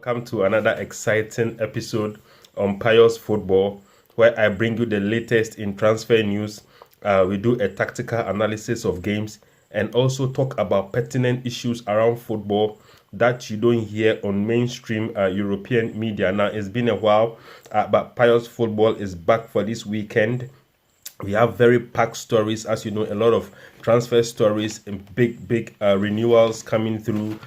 Welcome to another exciting episode on Pious Football, where I bring you the latest in transfer news. We do a tactical analysis of games and also talk about pertinent issues around football that you don't hear on mainstream European media. Now, it's been a while, but Pious Football is back for this weekend. We have very packed stories, as you know, a lot of transfer stories and big renewals coming through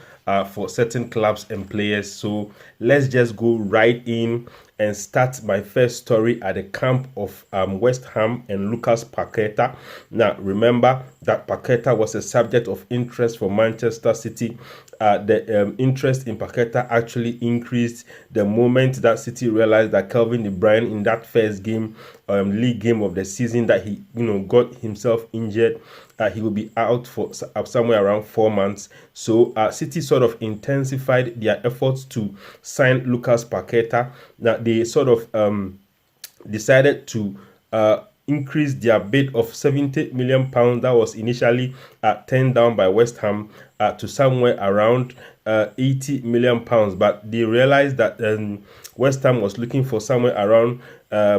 for certain clubs and players. So let's just go right in and start my first story at the camp of West Ham and Lucas Paqueta. Now, remember that Paqueta was a subject of interest for Manchester City. The interest in Paqueta actually increased the moment that City realized that Kevin De Bruyne, in that first game, league game of the season, that he got himself injured. He will be out for somewhere around 4 months. So City sort of intensified their efforts to sign Lucas Paqueta. Now they sort of decided to increase their bid of £70 million that was initially turned down by West Ham to somewhere around £80 million. But they realized that West Ham was looking for somewhere around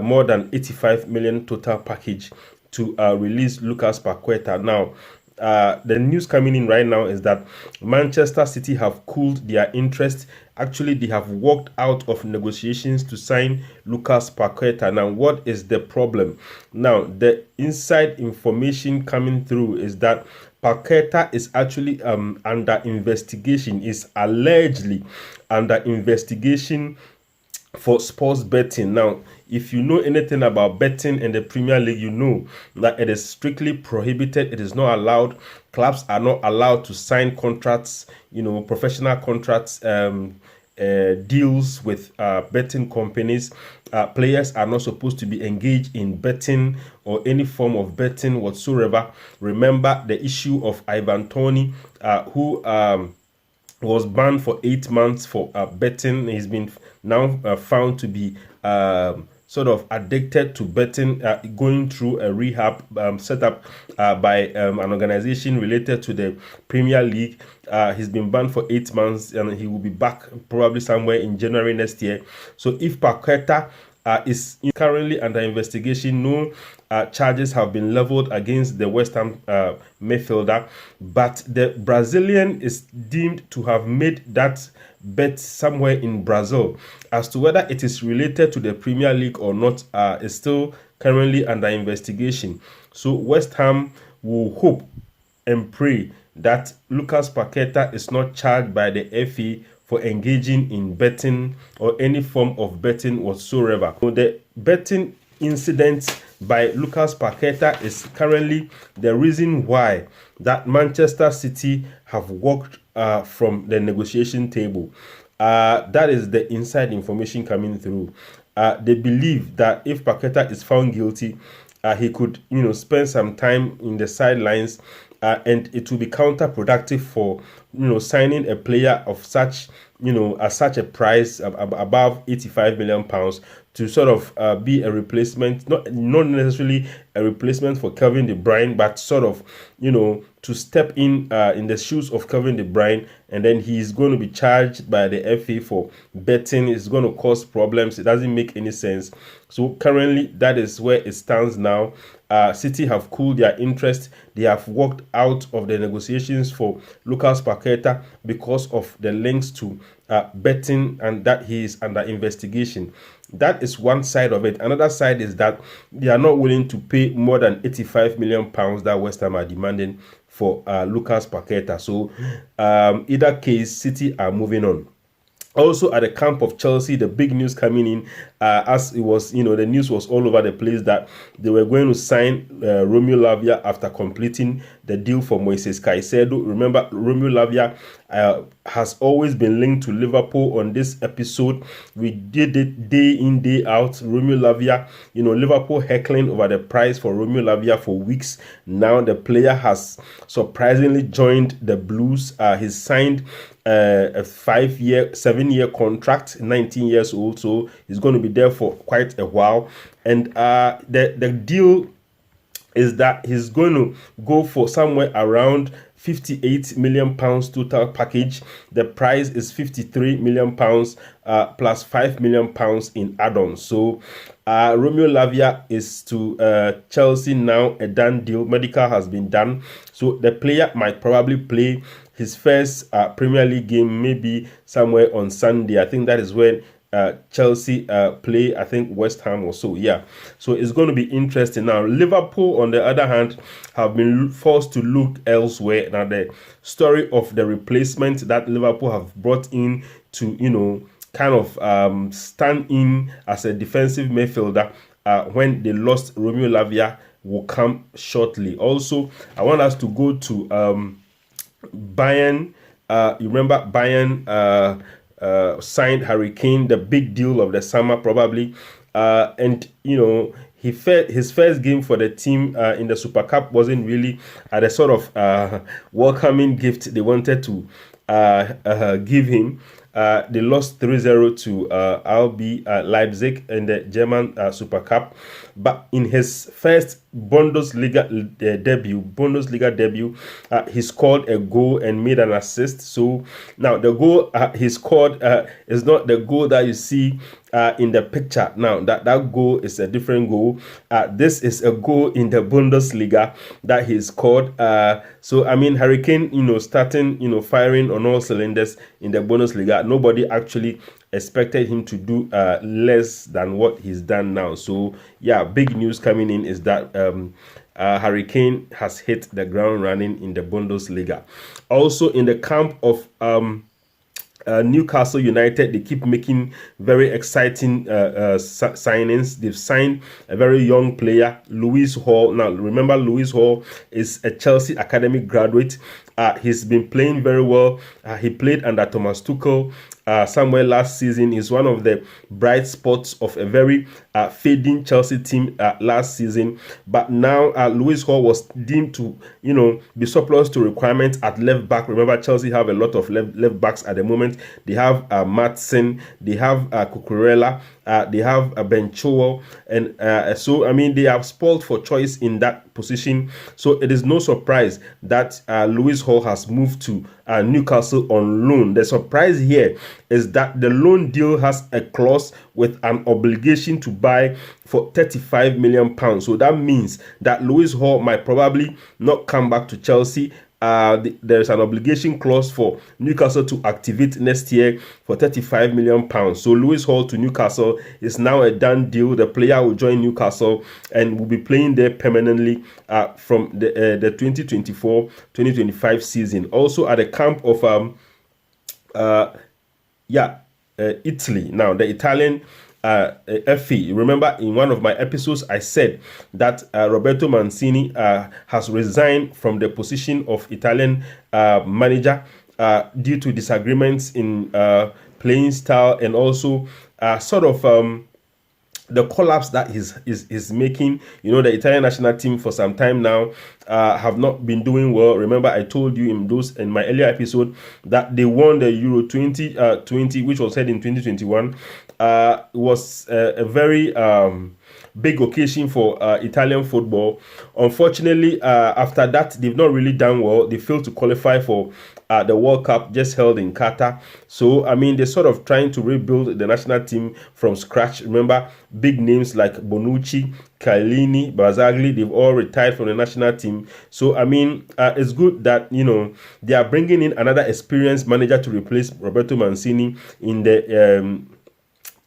more than 85 million total package to release Lucas Paqueta. Now, the news coming in right now is that Manchester City have cooled their interest. Actually, they have walked out of negotiations to sign Lucas Paqueta. Now, what is the problem? Now, the inside information coming through is that Paqueta is actually under investigation, is allegedly under investigation for sports betting. Now, if you know anything about betting in the Premier League, you know that it is strictly prohibited. It is not allowed. Clubs are not allowed to sign contracts, professional contracts, deals with betting companies. Players are not supposed to be engaged in betting or any form of betting whatsoever. Remember the issue of Ivan Toney, who was banned for 8 months for betting. He's been now found to be sort of addicted to betting, going through a rehab set up by an organization related to the Premier League. He's been banned for 8 months and he will be back probably somewhere in January next year. So if Paqueta is currently under investigation, no charges have been leveled against the West Ham midfielder, but the Brazilian is deemed to have made that bet somewhere in Brazil. As to whether it is related to the Premier League or not is still currently under investigation. So West Ham will hope and pray that Lucas Paqueta is not charged by the FA for engaging in betting or any form of betting whatsoever. So the betting incident by Lucas Paqueta is currently the reason why that Manchester City have walked from the negotiation table. That is the inside information coming through. They believe that if Paqueta is found guilty, he could, spend some time in the sidelines, and it will be counterproductive for, signing a player of such, at such a price above £85 million to sort of be a replacement, not necessarily a replacement for Kevin De Bruyne, but sort of, to step in the shoes of Kevin De Bruyne, and then he's going to be charged by the FA for betting. It's going to cause problems. It doesn't make any sense. So currently, that is where it stands now. City have cooled their interest. They have walked out of the negotiations for Lucas Paqueta because of the links to betting and that he is under investigation. That is one side of it. Another side is that they are not willing to pay more than £85 million that West Ham are demanding for Lucas Paqueta. So either case, City are moving on. Also at the camp of Chelsea, the big news coming in, as it was, the news was all over the place that they were going to sign Romeo Lavia after completing the deal for Moises Caicedo. Remember, Romeo Lavia has always been linked to Liverpool. On this episode, we did it day in, day out. Romeo Lavia, Liverpool heckling over the price for Romeo Lavia for weeks. Now the player has surprisingly joined the Blues. He's signed a 7-year contract, 19 years old, so he's going to be there for quite a while. And the deal is that he's going to go for somewhere around £58 million total package. The price is £53 million plus £5 million in add-ons. So Romeo Lavia is to Chelsea now, a done deal. Medical has been done, so the player might probably play his first Premier League game maybe somewhere on Sunday. I think that is when Chelsea play, I think, West Ham or so. Yeah, so it's going to be interesting. Now Liverpool, on the other hand, have been forced to look elsewhere. Now the story of the replacement that Liverpool have brought in to, you know, kind of stand in as a defensive midfielder when they lost Romeo Lavia will come shortly. Also, I want us to go to Bayern. You remember Bayern signed Harry Kane, the big deal of the summer probably, and you know, his first game for the team in the Super Cup wasn't really the sort of welcoming gift they wanted to give him. They lost 3-0 to RB Leipzig in the German Super Cup. But in his first Bundesliga debut, he scored a goal and made an assist. So now the goal he scored is not the goal that you see in the picture. Now that goal is a different goal. This is a goal in the Bundesliga that he scored. So I mean, Harry Kane, you know, starting, you know, firing on all cylinders in the Bundesliga. Nobody actually expected him to do less than what he's done now. So yeah, big news coming in is that Harry Kane has hit the ground running in the Bundesliga. Also in the camp of Newcastle United, they keep making very exciting signings. They've signed a very young player, Lewis Hall. Now, remember, Lewis Hall is a Chelsea academic graduate. He's been playing very well. He played under Thomas Tuchel somewhere last season. He's one of the bright spots of a very fading Chelsea team last season. But now Lewis Hall was deemed to, you know, be surplus to requirements at left back. Remember, Chelsea have a lot of left backs at the moment. They have Matson, they have Cucurella, they have Ben Chilwell, and so I mean, they have spoiled for choice in that position. So it is no surprise that Lewis Hall has moved to Newcastle on loan. The surprise here is that the loan deal has a clause with an obligation to buy for £35 million. So that means that Lewis Hall might probably not come back to Chelsea. There is an obligation clause for Newcastle to activate next year for £35 million. So Lewis Hall to Newcastle is now a done deal. The player will join Newcastle and will be playing there permanently from the 2024-2025 season. Also at the camp of Italy. Now the Italian FA. Remember, in one of my episodes, I said that Roberto Mancini has resigned from the position of Italian manager due to disagreements in playing style and also sort of the collapse that he's making. You know, the Italian national team for some time now have not been doing well. Remember, I told you in my earlier episode that they won the Euro 2020, which was held in 2021. It was a very big occasion for Italian football. Unfortunately, after that, they've not really done well. They failed to qualify for the World Cup just held in Qatar. So, I mean, they're sort of trying to rebuild the national team from scratch. Remember, big names like Bonucci, Chiellini, Barzagli, they've all retired from the national team. So, I mean, it's good that, you know, they are bringing in another experienced manager to replace Roberto Mancini in the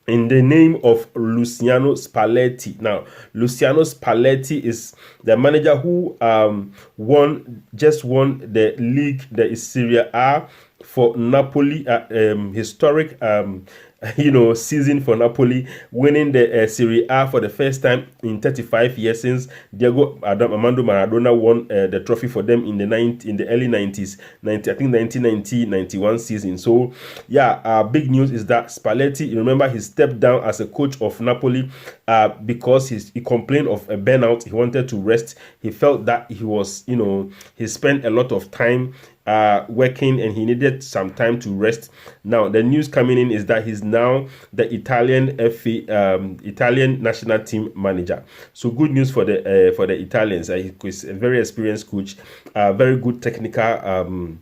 name of Luciano Spalletti. Now, Luciano Spalletti is the manager who just won the league, the Serie A for Napoli, historic season for Napoli, winning the Serie A for the first time in 35 years since Diego Armando Maradona won the trophy for them in the early 90s, I think 1990-91 season. So yeah, big news is that Spalletti, you remember, he stepped down as a coach of Napoli because he complained of a burnout. He wanted to rest. He felt that he spent a lot of time working, and he needed some time to rest. Now the news coming in is that he's now the Italian Italian national team manager. So good news for the Italians. He's a very experienced coach, very good technical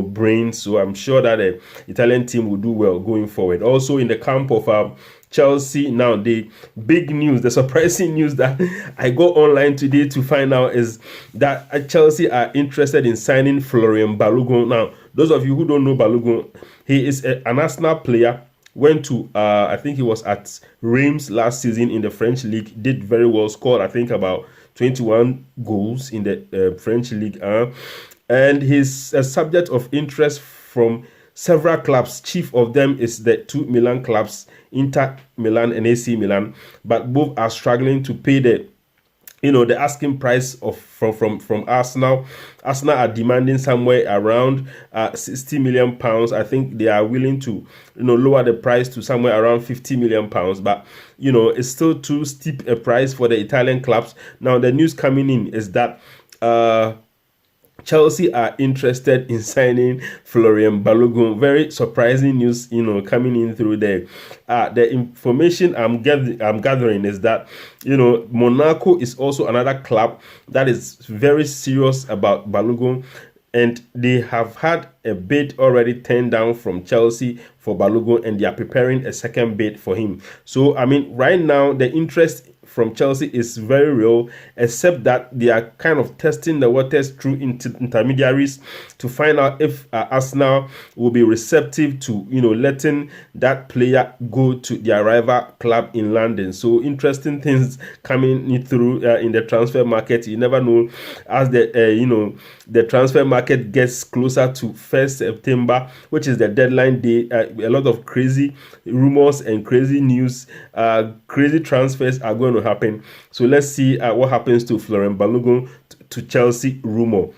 brain. So I'm sure that the Italian team will do well going forward. Also in the camp of Chelsea, now the big news, the surprising news that I go online today to find out is that Chelsea are interested in signing Florian Balogun. Now, those of you who don't know Balogun, he is an Arsenal player. Went to, I think he was at Reims last season in the French league. Did very well, scored I think about 21 goals in the French league. And he's a subject of interest from several clubs. Chief of them is the two Milan clubs, Inter Milan and AC Milan, but both are struggling to pay the asking price of from Arsenal. Arsenal are demanding somewhere around 60 million pounds. I think they are willing to lower the price to somewhere around 50 million pounds, but it's still too steep a price for the Italian clubs. Now the news coming in is that Chelsea are interested in signing Florian Balogun. Very surprising news, coming in through there. The information I'm gathering is that, Monaco is also another club that is very serious about Balogun, and they have had a bid already turned down from Chelsea for Balogun, and they are preparing a second bid for him. So, right now, the interest from Chelsea is very real, except that they are kind of testing the waters through intermediaries to find out if Arsenal will be receptive to letting that player go to their rival club in London. So interesting things coming through in the transfer market. You never know, as the transfer market gets closer to 1st September, which is the deadline day. A lot of crazy rumors and crazy news, crazy transfers are going to happen. So let's see what happens to Florian Balogun to Chelsea rumor.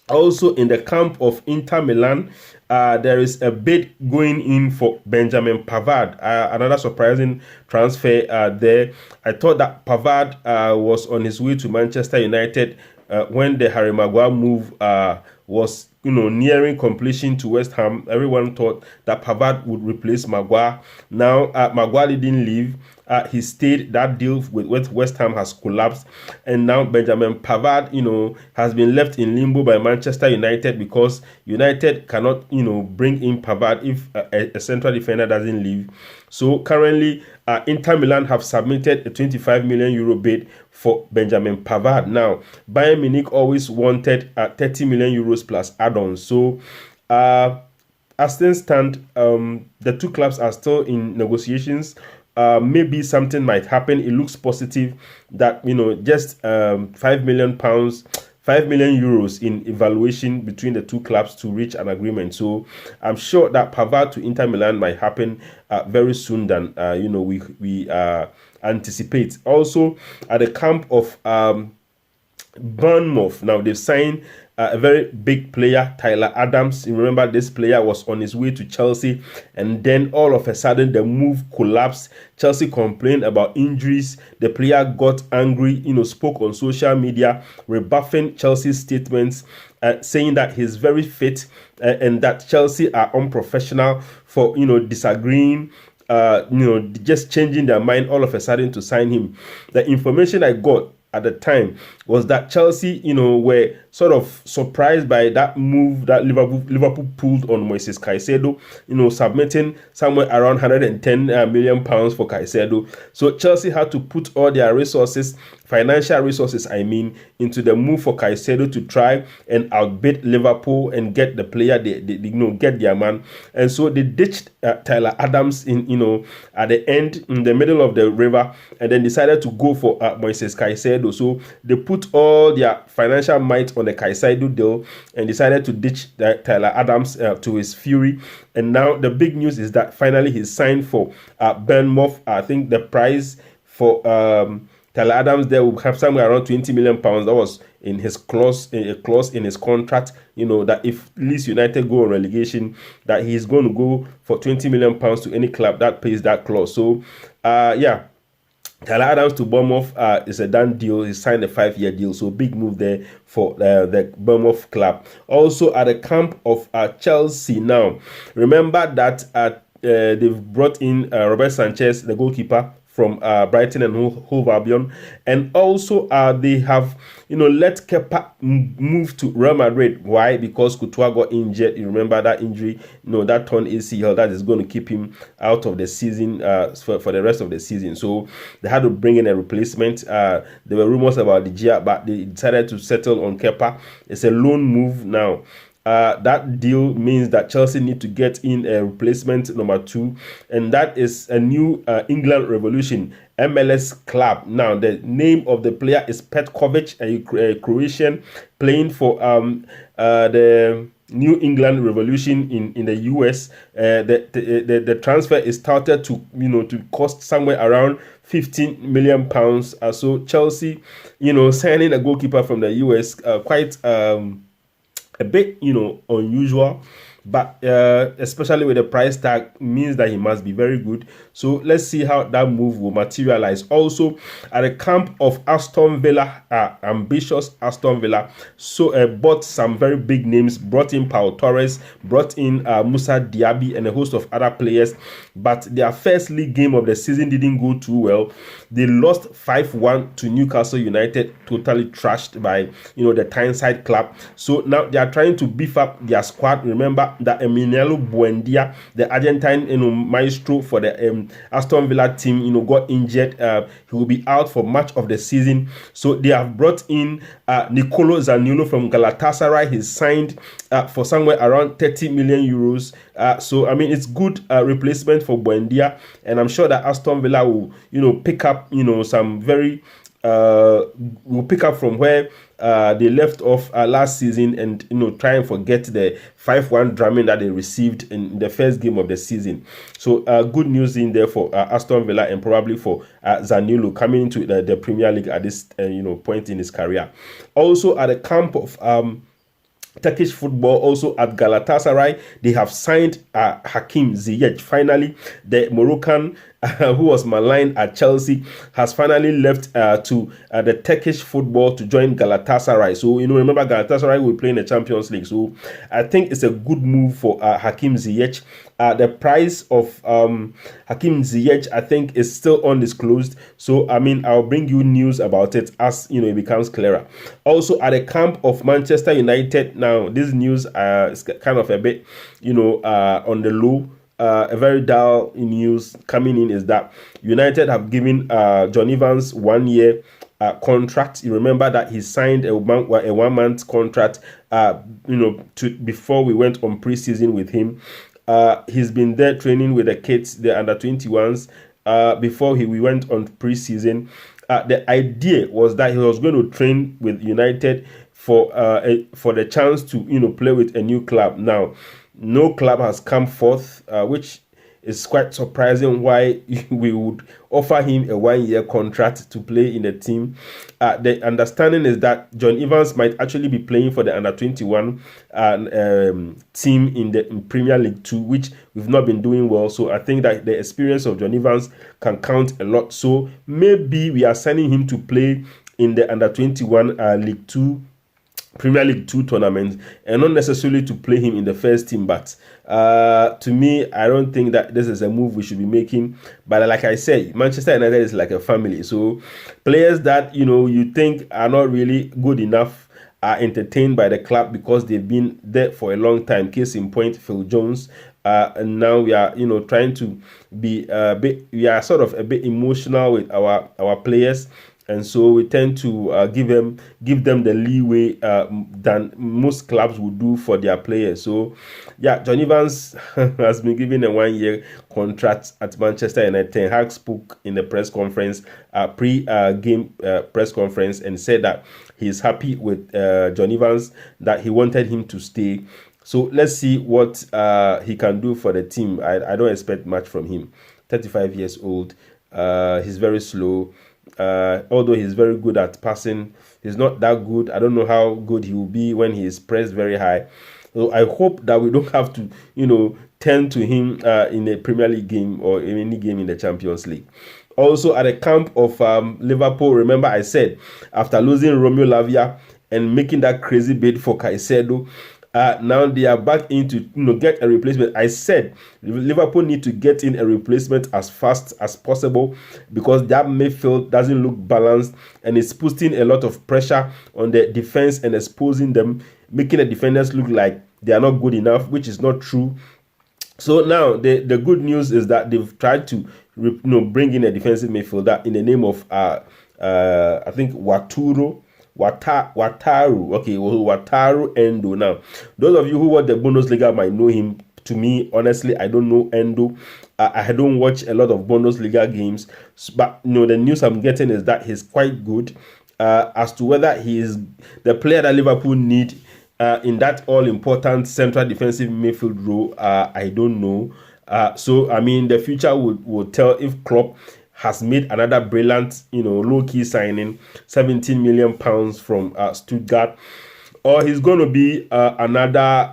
Also in the camp of Inter Milan, there is a bid going in for Benjamin Pavard, another surprising transfer there. I thought that Pavard was on his way to Manchester United when the Harry Maguire move was nearing completion to West Ham. Everyone thought that Pavard would replace Maguire. Now Maguire didn't leave. He stayed. That deal with West Ham has collapsed, and now Benjamin Pavard, has been left in limbo by Manchester United, because United cannot, bring in Pavard if a central defender doesn't leave. So currently, Inter Milan have submitted a 25 million euro bid for Benjamin Pavard. Now, Bayern Munich always wanted 30 million euros plus add-ons. So, as things stand, the two clubs are still in negotiations. Maybe something might happen. It looks positive that just 5 million pounds, 5 million euros in evaluation between the two clubs to reach an agreement. So I'm sure that Pavard to Inter Milan might happen very soon than we anticipate. Also at the camp of Bournemouth, now they've signed a very big player, Tyler Adams. You remember this player was on his way to Chelsea, and then all of a sudden the move collapsed. Chelsea complained about injuries. The player got angry, spoke on social media, rebuffing Chelsea's statements, saying that he's very fit and that Chelsea are unprofessional for disagreeing, just changing their mind all of a sudden to sign him. The information I got at the time was that Chelsea, were sort of surprised by that move that Liverpool pulled on Moises Caicedo, submitting somewhere around 110 million pounds for Caicedo. So Chelsea had to put all their resources, financial resources, into the move for Caicedo to try and outbid Liverpool and get the player, they get their man. And so they ditched Tyler Adams at the end, in the middle of the river, and then decided to go for Moises Caicedo. So they put all their financial might on the Caicedo deal and decided to ditch Tyler Adams to his fury. And now the big news is that finally he's signed for Bournemouth. I think the price for Tyler Adams there will have somewhere around 20 million pounds. That was in his clause in his contract, that if Leeds United go on relegation, that he's going to go for 20 million pounds to any club that pays that clause. So, Tyler Adams to Bournemouth is a done deal. He signed a 5-year deal, so big move there for the Bournemouth club. Also at the camp of Chelsea now. Remember that they've brought in Robert Sanchez, the goalkeeper from Brighton and Hove Albion, and also they have let Kepa move to Real Madrid. Why? Because Courtois got injured. You remember that injury, that torn ACL that is going to keep him out of the season for the rest of the season. So they had to bring in a replacement. There were rumors about the Gia, but they decided to settle on Kepa. It's a loan move now. That deal means that Chelsea need to get in a replacement number 2, and that is a new England Revolution MLS club. Now, the name of the player is Petkovic, a Croatian playing for the New England Revolution in the US. The transfer is started to cost somewhere around 15 million pounds. So Chelsea, signing a goalkeeper from the US, quite a bit unusual, but especially with the price tag, means that he must be very good. So let's see how that move will materialize. Also at the camp of Aston Villa, ambitious Aston Villa, so bought some very big names, brought in Pau Torres, brought in Musa Diaby and a host of other players, but their first league game of the season didn't go too well. They lost 5-1 to Newcastle United, totally trashed by the Tyneside club. So now they are trying to beef up their squad. Remember that Emiliano Buendia, the Argentine maestro for the Aston Villa team, got injured. He will be out for much of the season. So they have brought in Nicolo Zaniolo from Galatasaray. He's signed for somewhere around 30 million euros. So I mean, it's good replacement for Buendia, and I'm sure that Aston Villa will pick up some very will pick up from where they left off last season, and try and forget the 5-1 drumming that they received in the first game of the season. So good news in there for Aston Villa, and probably for Zaniolo coming into the Premier League at this point in his career. Also at the camp of Turkish football, also at Galatasaray, they have signed Hakim Ziyech. Finally, the Moroccan who was maligned at Chelsea has finally left to the Turkish football to join Galatasaray. So remember, Galatasaray will play in the Champions League. So I think it's a good move for Hakim Ziyech. The price of Hakim Ziyech, I think, is still undisclosed. So I mean, I'll bring you news about it as it becomes clearer. Also at the camp of Manchester United, now this news is kind of a bit on the low. A very dull news coming in is that United have given John Evans 1-year contract. You remember that he signed a 1-month contract before we went on preseason with him. He's been there training with the kids, the under-21s, before we went on preseason. The idea was that he was going to train with United for the chance to play with a new club. Now, no club has come forth, which is quite surprising why we would offer him a 1-year contract to play in the team. The understanding is that John Evans might actually be playing for the under-21 team in Premier League 2, which we've not been doing well. So I think that the experience of John Evans can count a lot. So maybe we are sending him to play in the under-21 League 2 Premier League 2 tournament, and not necessarily to play him in the first team. But to me, I don't think that this is a move we should be making. But like I said, Manchester United is like a family. So players that you think are not really good enough are entertained by the club because they've been there for a long time. Case in point, Phil Jones. And now we are trying to be we are sort of a bit emotional with our players. And so we tend to give them the leeway than most clubs would do for their players. So, yeah, John Evans has been given a 1-year contract at Manchester United. Ten Hag spoke in the press conference, pre-game press conference, and said that he's happy with John Evans, that he wanted him to stay. So let's see what he can do for the team. I don't expect much from him. 35 years old. He's very slow. Although he's very good at passing, he's not that good. I don't know how good he will be when he is pressed very high. So I hope that we don't have to, turn to him in a Premier League game or in any game in the Champions League. Also, at the camp of Liverpool, remember I said after losing Romeo Lavia and making that crazy bid for Caicedo, now they are back into get a replacement. I said Liverpool need to get in a replacement as fast as possible because that midfield doesn't look balanced and it's putting a lot of pressure on the defense and exposing them, making the defenders look like they are not good enough, which is not true. So now the good news is that they've tried to bring in a defensive midfielder in the name of I think Wataru. Okay, Wataru Endo. Now, those of you who watch the Bundesliga might know him. To me, honestly, I don't know Endo. I don't watch a lot of Bundesliga games, but the news I'm getting is that he's quite good. As to whether he is the player that Liverpool need in that all-important central defensive midfield role, I don't know. So I mean, the future would tell if Klopp has made another brilliant, low-key signing, 17 million pounds from Stuttgart, or he's going to be another,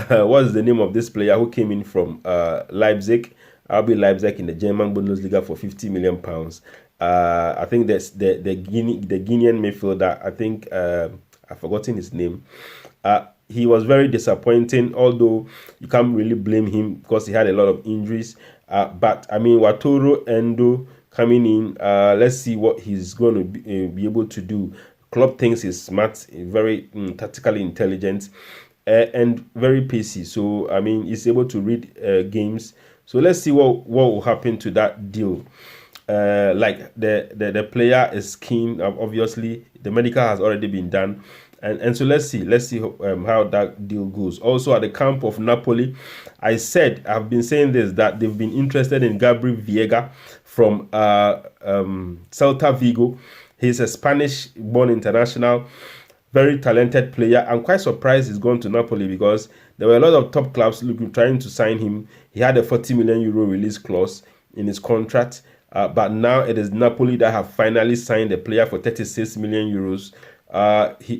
what is the name of this player who came in from Leipzig? RB Leipzig in the German Bundesliga for 50 million pounds. I think that's the Guinean midfielder. I think I've forgotten his name. He was very disappointing, although you can't really blame him because he had a lot of injuries. But I mean, Wataru Endo coming in, let's see what he's going to be able to do. Klopp thinks he's smart, very tactically intelligent, and very pacey. So I mean, he's able to read games. So let's see what will happen to that deal. Like the player is keen. Obviously, the medical has already been done. And so let's see how that deal goes. Also at the camp of Napoli, I've been saying this, that they've been interested in Gabriel Viega from Celta Vigo. He's a Spanish-born international, very talented player. I'm quite surprised he's gone to Napoli because there were a lot of top clubs trying to sign him. He had a 40 million euro release clause in his contract, but now it is Napoli that have finally signed the player for 36 million euros.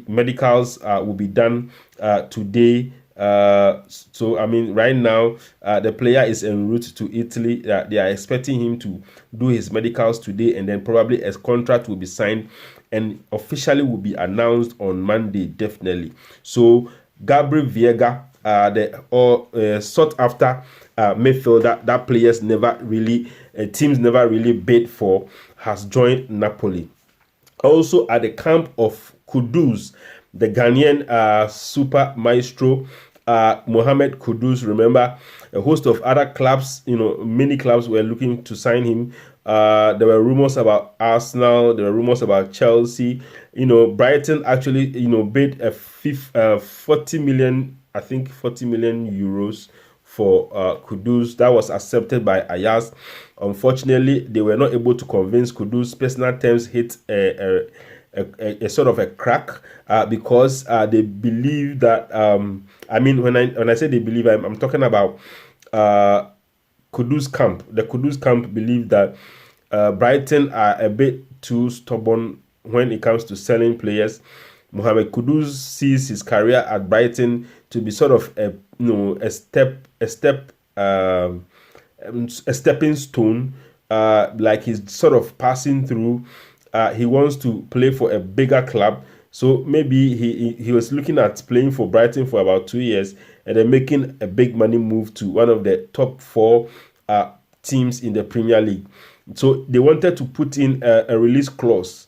Medicals will be done today. So I mean, right now the player is en route to Italy. They are expecting him to do his medicals today, and then probably a contract will be signed and officially will be announced on Monday, definitely. So Gabriel Viega, the sought after midfielder that teams never really bid for, has joined Napoli. Also at the camp of Kudus, the Ghanaian super maestro, Mohamed Kudus. Remember, a host of other clubs, many clubs were looking to sign him. There were rumors about Arsenal. There were rumors about Chelsea. Brighton actually, bid a 40 million euros for Kudus. That was accepted by Ajax. Unfortunately, they were not able to convince Kudus. Personal terms hit a sort of a crack because they believe that when I say they believe, I'm talking about Kudus camp. The Kudus camp believe that Brighton are a bit too stubborn when it comes to selling players. Mohamed Kudus sees his career at Brighton to be sort of a stepping stone, like he's sort of passing through. He wants to play for a bigger club, so maybe he was looking at playing for Brighton for about 2 years and then making a big money move to one of the top 4 teams in the Premier League. So they wanted to put in a release clause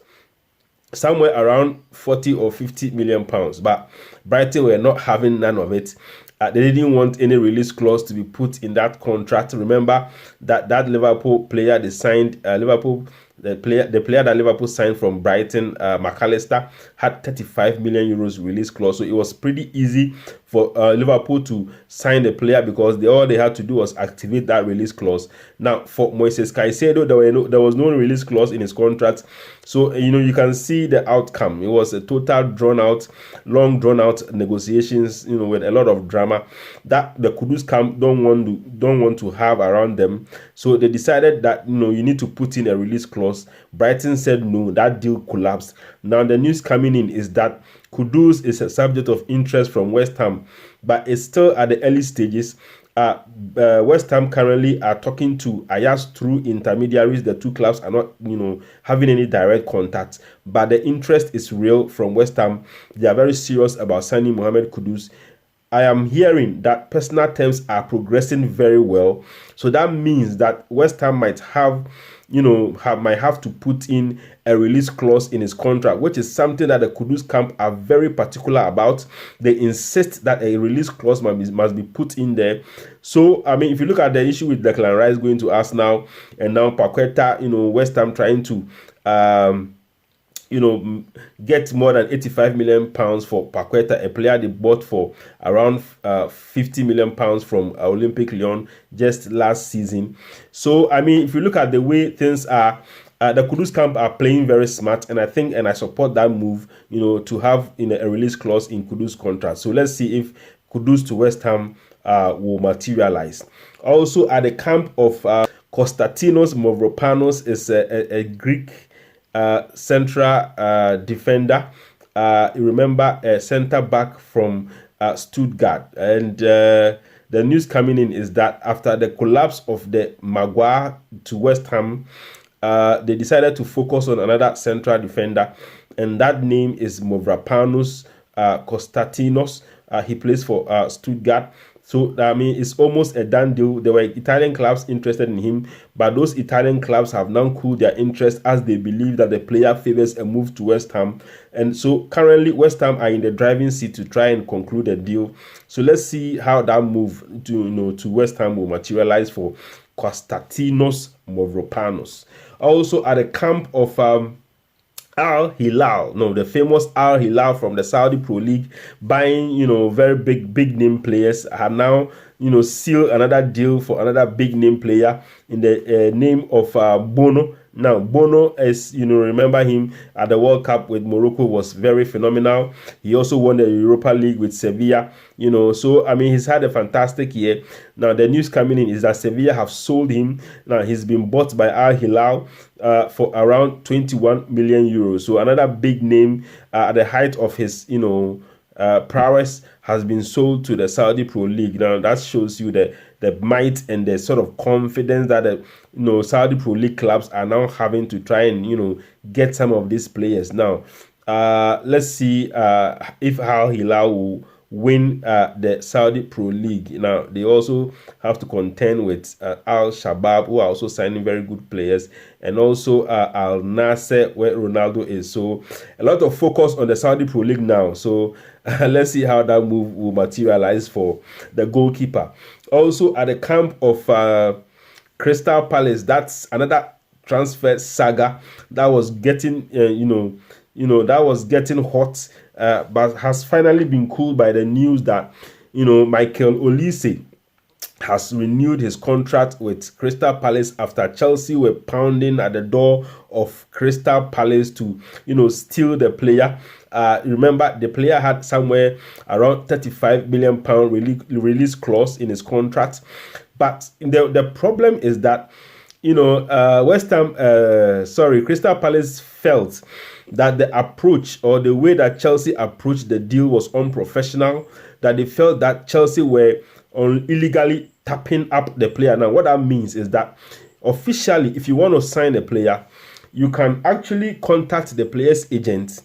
somewhere around 40 or 50 million pounds, but Brighton were not having none of it. They didn't want any release clause to be put in that contract. Remember that Liverpool player they signed, the player that Liverpool signed from Brighton, McAllister, had 35 million euros release clause. So it was pretty easy for Liverpool to sign the player because all they had to do was activate that release clause. Now, for Moises Caicedo, there was no release clause in his contract. So, you can see the outcome. It was a total long drawn out negotiations, with a lot of drama that the Kudus camp don't want to have around them. So they decided that, you need to put in a release clause clause. Brighton said no, that deal collapsed. Now the news coming in is that Kudus is a subject of interest from West Ham, but it's still at the early stages. West Ham currently are talking to Ajax through intermediaries. The two clubs are not, having any direct contact, but the interest is real from West Ham. They are very serious about signing Mohamed Kudus. I am hearing that personal terms are progressing very well, so that means that West Ham might have to put in a release clause in his contract, which is something that the Kudus camp are very particular about. They insist that a release clause must be put in there. So, I mean, if you look at the issue with Declan Rice going to Arsenal and now Paqueta, West Ham trying to get more than 85 million pounds for Paqueta, a player they bought for around 50 million pounds from Olympique Lyon just last season. So, I mean, if you look at the way things are, the Kudus camp are playing very smart, and I support that move, to have a release clause in Kudus contract. So let's see if Kudus to West Ham will materialize. Also, at the camp of Konstantinos Mavropanos is a Greek central defender. Remember, a center back from Stuttgart. And the news coming in is that after the collapse of the Maguire to West Ham, they decided to focus on another central defender, and that name is Mavropanos Konstantinos. He plays for Stuttgart. So, I mean, it's almost a done deal. There were Italian clubs interested in him, but those Italian clubs have now cooled their interest as they believe that the player favors a move to West Ham. And so, currently, West Ham are in the driving seat to try and conclude a deal. So, let's see how that move to West Ham will materialize for Konstantinos Mavropanos. Also, at the camp of Al Hilal, the famous Al Hilal from the Saudi Pro League, buying, very big name players, have now, sealed another deal for another big name player in the name of Bono. Now, Bono, as remember him at the World Cup with Morocco, was very phenomenal. He also won the Europa League with Sevilla, so, I mean, he's had a fantastic year. Now, the news coming in is that Sevilla have sold him. Now, he's been bought by Al Hilal for around 21 million euros. So, another big name at the height of his, prowess has been sold to the Saudi Pro League. Now, that shows you the might and the sort of confidence that the Saudi Pro League clubs are now having to try and get some of these players. Now, let's see if Al Hilal will win the Saudi Pro League. Now, they also have to contend with Al Shabab, who are also signing very good players, and also Al Nasser, where Ronaldo is. So, a lot of focus on the Saudi Pro League now. So, let's see how that move will materialize for the goalkeeper. Also, at the camp of Crystal Palace, that's another transfer saga that was getting, that was getting hot, but has finally been cooled by the news that, Michael Olise has renewed his contract with Crystal Palace after Chelsea were pounding at the door of Crystal Palace to, steal the player. Remember, the player had somewhere around 35 million pound release clause in his contract. But the problem is that, Crystal Palace felt that the approach or the way that Chelsea approached the deal was unprofessional, that they felt that Chelsea were illegally tapping up the player. Now, what that means is that officially, if you want to sign a player, you can actually contact the player's agent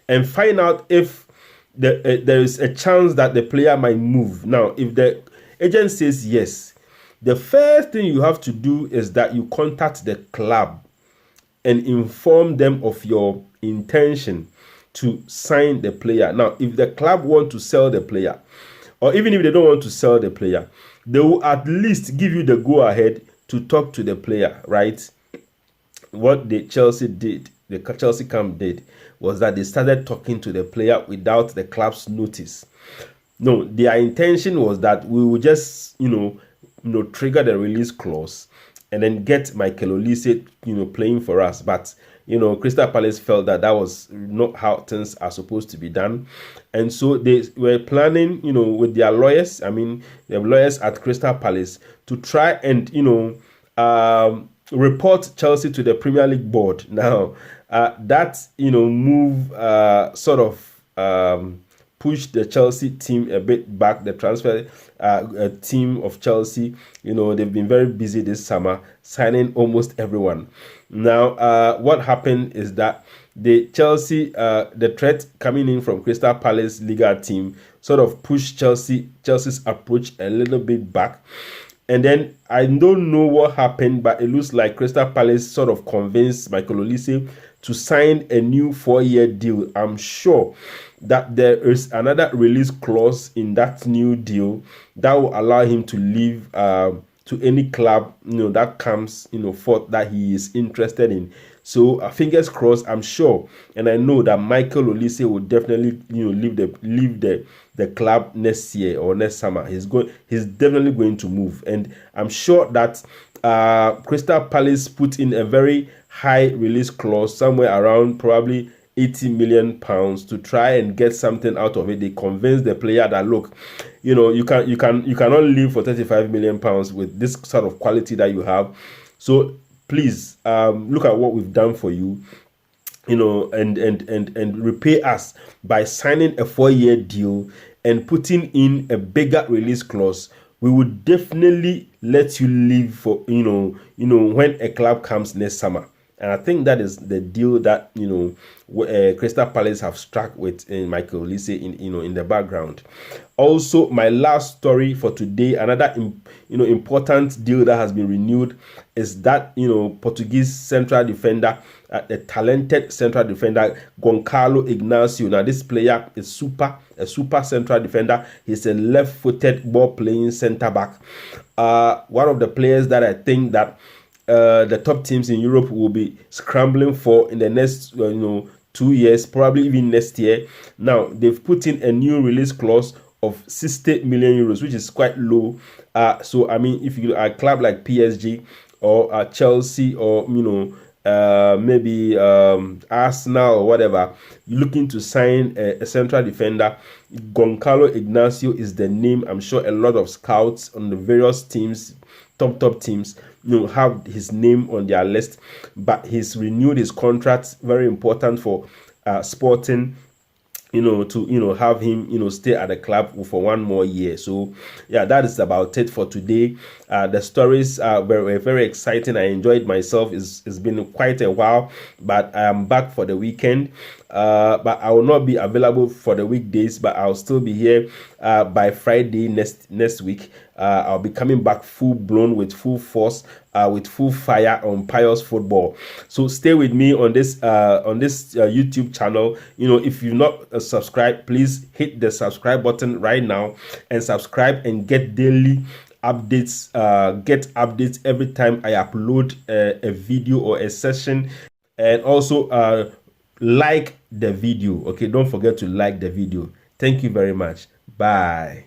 and find out if there is a chance that the player might move. Now, if the agent says yes, the first thing you have to do is that you contact the club and inform them of your intention to sign the player. Now, if the club want to sell the player, or even if they don't want to sell the player, they will at least give you the go-ahead to talk to the player, right? What the Chelsea camp did was that they started talking to the player without the club's notice. No, their intention was that we will just, trigger the release clause and then get Michael Olise, playing for us. But, Crystal Palace felt that was not how things are supposed to be done. And so they were planning, with their lawyers, the lawyers at Crystal Palace, to try and, report Chelsea to the Premier League board. Now, that move sort of push the Chelsea team a bit back. The transfer team of Chelsea, they've been very busy this summer, signing almost everyone. Now, what happened is that the Chelsea, the threat coming in from Crystal Palace Liga team sort of pushed Chelsea's approach a little bit back. And then I don't know what happened, but it looks like Crystal Palace sort of convinced Michael Olise to sign a new 4-year deal. I'm sure that there is another release clause in that new deal that will allow him to leave to any club that comes forth that he is interested in. So fingers crossed. I'm sure, and I know that Michael Olise will definitely leave the club next year or next summer. He's definitely going to move, and I'm sure that Crystal Palace put in a very high release clause, somewhere around probably 80 million pounds, to try and get something out of it. They convinced the player that, look, you cannot leave for 35 million pounds with this sort of quality that you have. So please look at what we've done for you, and repay us by signing a 4-year deal and putting in a bigger release clause. We would definitely let you leave for when a club comes next summer. And I think that is the deal that Crystal Palace have struck with Michael Olise in the background. Also, my last story for today, another important deal that has been renewed, is that Portuguese central defender, a talented central defender, Goncalo Ignacio. Now this player is a super central defender. He's a left-footed ball-playing centre back. One of the players that I think that the top teams in Europe will be scrambling for in the next 2 years, probably even next year. Now they've put in a new release clause of 60 million euros, which is quite low. So I mean, if you are a club like PSG or Chelsea or maybe Arsenal or whatever, you're looking to sign a central defender, Goncalo Ignacio is the name. I'm sure a lot of scouts on the various teams, top teams, have his name on their list. But he's renewed his contract. Very important for Sporting, to have him stay at the club for 1 more year. So yeah, that is about it for today. The stories were very exciting. I enjoyed myself. It's been quite a while, but I am back for the weekend. But I will not be available for the weekdays, but I'll still be here by Friday next week. I'll be coming back full blown with full force, with full fire on Pious Football. So stay with me on this YouTube channel. If you've not subscribed, please hit the subscribe button right now and subscribe and get daily updates. Get updates every time I upload a video or a session, and also like the video. Okay, don't forget to like the video. Thank you very much. Bye.